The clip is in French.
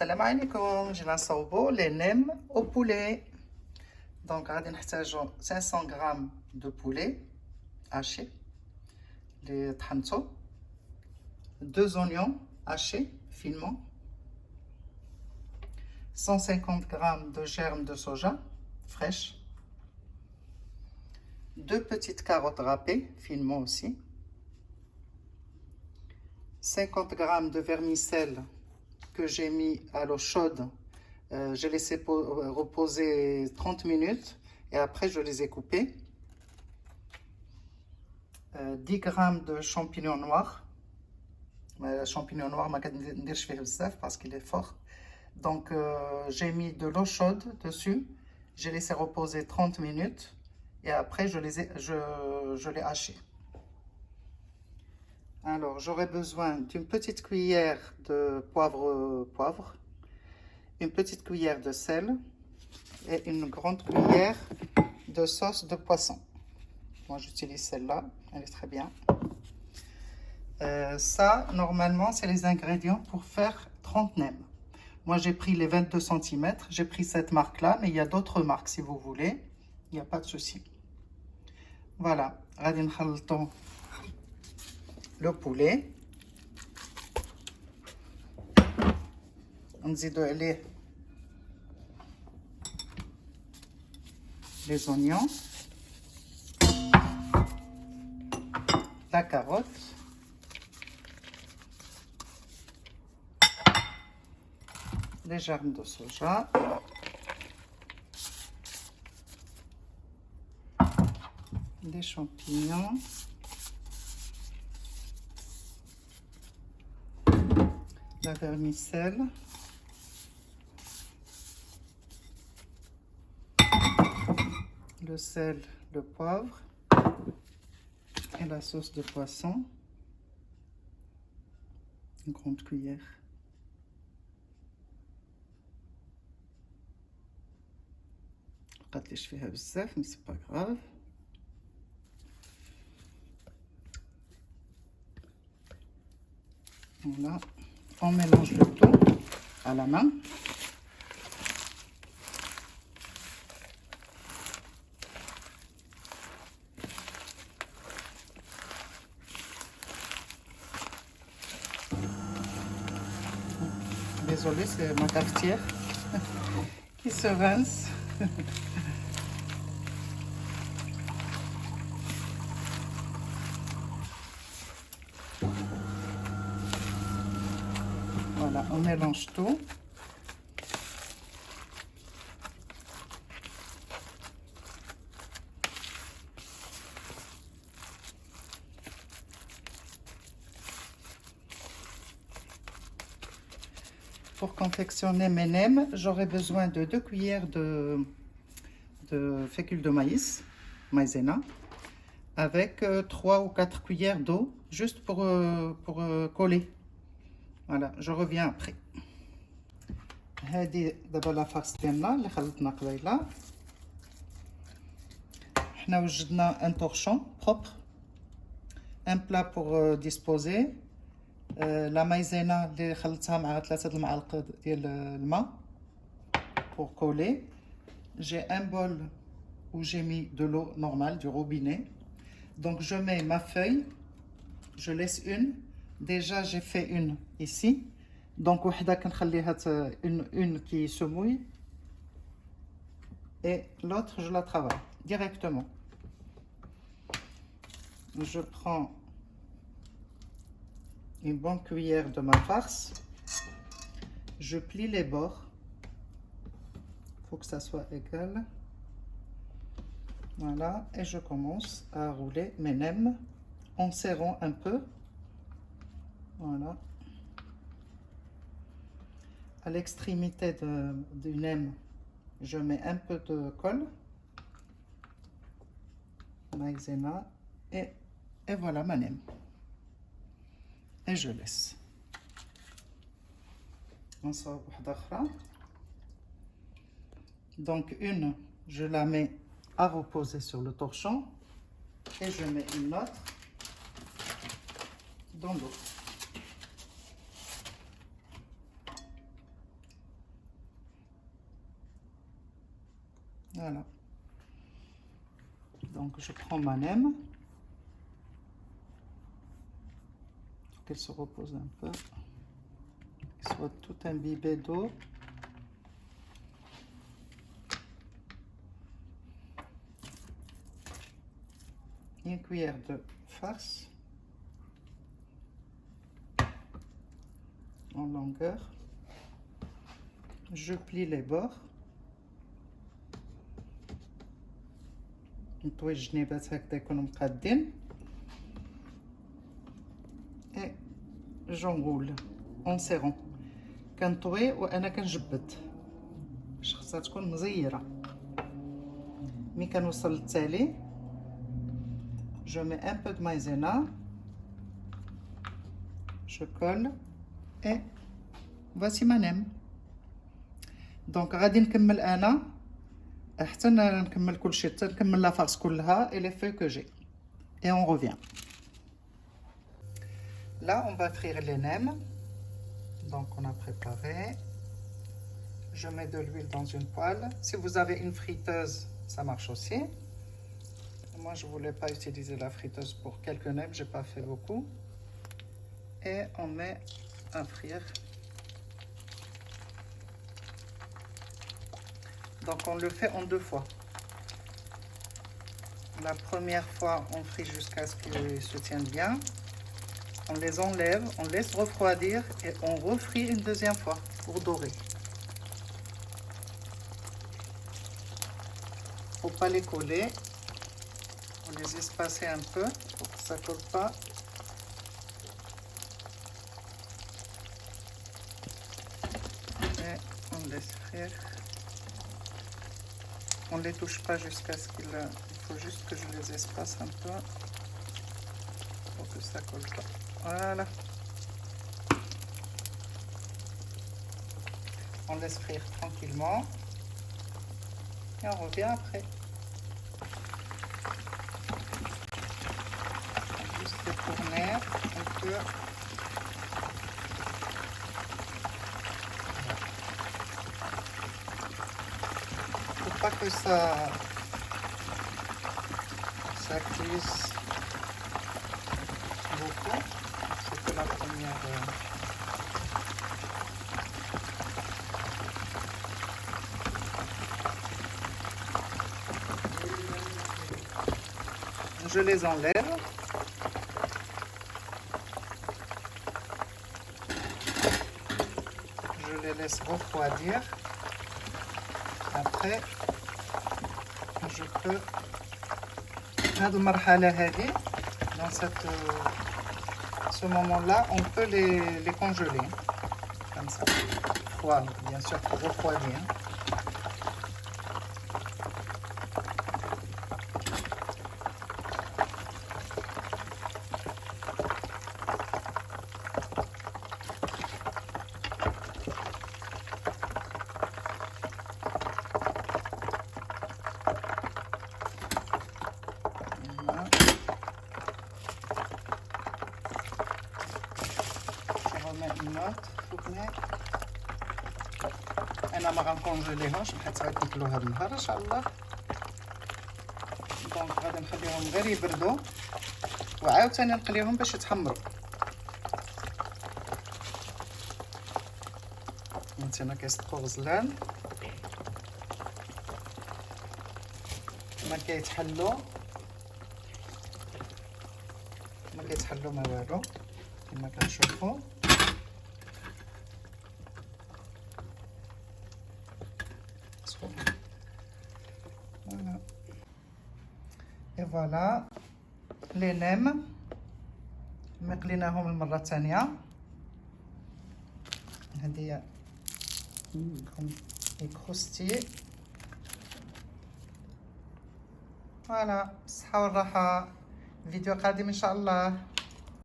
السلام عليكم. جينا نصاوبو les nems au poulet. Donc غادي نحتاجو 500 غرام de poulet haché اللي طحنتو, 2 oignons hachés finement, 150 grammes de germes de soja fraîches, 2 petites carottes râpées finement aussi, 50 grammes de vermicelle que j'ai mis à l'eau chaude. J'ai laissé reposer 30 minutes et après je les ai coupés. 10 grammes de champignons noirs. Le champignon noir, je vais parce qu'il est fort. Donc j'ai mis de l'eau chaude dessus. J'ai laissé reposer 30 minutes et après je l'ai haché. Alors j'aurai besoin d'une petite cuillère de poivre, une petite cuillère de sel et une grande cuillère de sauce de poisson. Moi j'utilise celle-là, elle est très bien. Ça normalement c'est les ingrédients pour faire 30 nems. Moi j'ai pris les 22 cm, j'ai pris cette marque là, mais il y a d'autres marques si vous voulez, il n'y a pas de souci. Voilà, غادي نخلطوا le poulet, نزيدوا عليه les oignons, la carotte, les germes de soja, des champignons, la vermicelle, le sel, le poivre et la sauce de poisson, une grande cuillère. قديش فيها بزاف mais c'est pas grave. Voilà, on mélange le tout à la main. Désolée, c'est ma cafetière qui se rince. Voilà, on mélange tout. Pour confectionner mes nems, j'aurai besoin de 2 cuillères de fécule de maïs, maïzena, avec 3 ou 4 cuillères d'eau, juste pour coller. Voilà, je reviens après. هذه دابا لافارس ديالنا اللي خلطنا قبيله. حنا وجدنا un torchon propre, un plat pour disposer, la maïzena اللي خلطتها مع 3 المعالق ديال الماء pour coller. J'ai un bol où j'ai mis de l'eau normale du robinet. Donc je mets ma feuille, je laisse une. Déjà j'ai fait une ici. Donc une qui se mouille et l'autre je la travaille directement. Je prends une bonne cuillère de ma farce, je plie les bords, il faut que ça soit égal. Voilà, et je commence à rouler mes nems en serrant un peu. Voilà. À l'extrémité du nem, je mets un peu de colle, maïzena, et voilà ma nem. Et je laisse. On sort donc une, je la mets à reposer sur le torchon et je mets une autre dans l'eau. Voilà. Donc je prends ma nem. Qu'elle se repose un peu. Qu'elle soit tout imbibée d'eau. Une cuillère de farce en longueur. Je plie les bords. نطوي الجنيبات هكذا يكونوا مقادين. Et j'enroule en serrant. كنطوي وانا كنجبد باش خصها تكون مزيره. ملي كنوصل للتالي je mets un peu de maïzena, je colle et voici ma nem. Donc غادي نكمل انا حتى نكمل كلشي حتى نكمل لا فارس كلها et les feuilles que j'ai. Et on revient. Là on va frire les nems. Donc on a préparé. Je mets de l'huile dans une poêle. Si vous avez une friteuse, ça marche aussi. Moi, je ne voulais pas utiliser la friteuse pour quelques nems, je n'ai pas fait beaucoup. Et on met à frire. Donc, on le fait en 2 fois. La première fois, on frit jusqu'à ce qu'ils se tiennent bien. On les enlève, on laisse refroidir et on refrit une deuxième fois pour dorer. Il ne faut pas les coller. On les espacer un peu pour que ça ne colle pas. Et on laisse frire. On ne les touche pas jusqu'à ce qu'il... Il faut juste que je les espace un peu pour que ça ne colle pas. Voilà. On laisse frire tranquillement. Et on revient après. Tourner un peu. Faut pas que ça cuise beaucoup. C'est que la première. Je les enlève. Je les laisse refroidir. Après, je peux, dans ce moment-là, on peut les congeler. Comme ça. Froid, bien sûr, pour refroidir. Une autre fournaise. انا ما غنكونجيليهمش حيت غناكلو هاد النهار ان شاء الله. دونك غادي نخليهم غير يبردوا وعاوتاني نقليهم باش يتحمروا. هانتينا كيصدقوا غزلان ما كيتحلوا ما والو كما كتشوفوا. Voilà. Et voilà les nems مقليناهم المرة الثانية. هذه يكروستي. فوالا بالصحة والراحة. فيديو قادم إن شاء الله.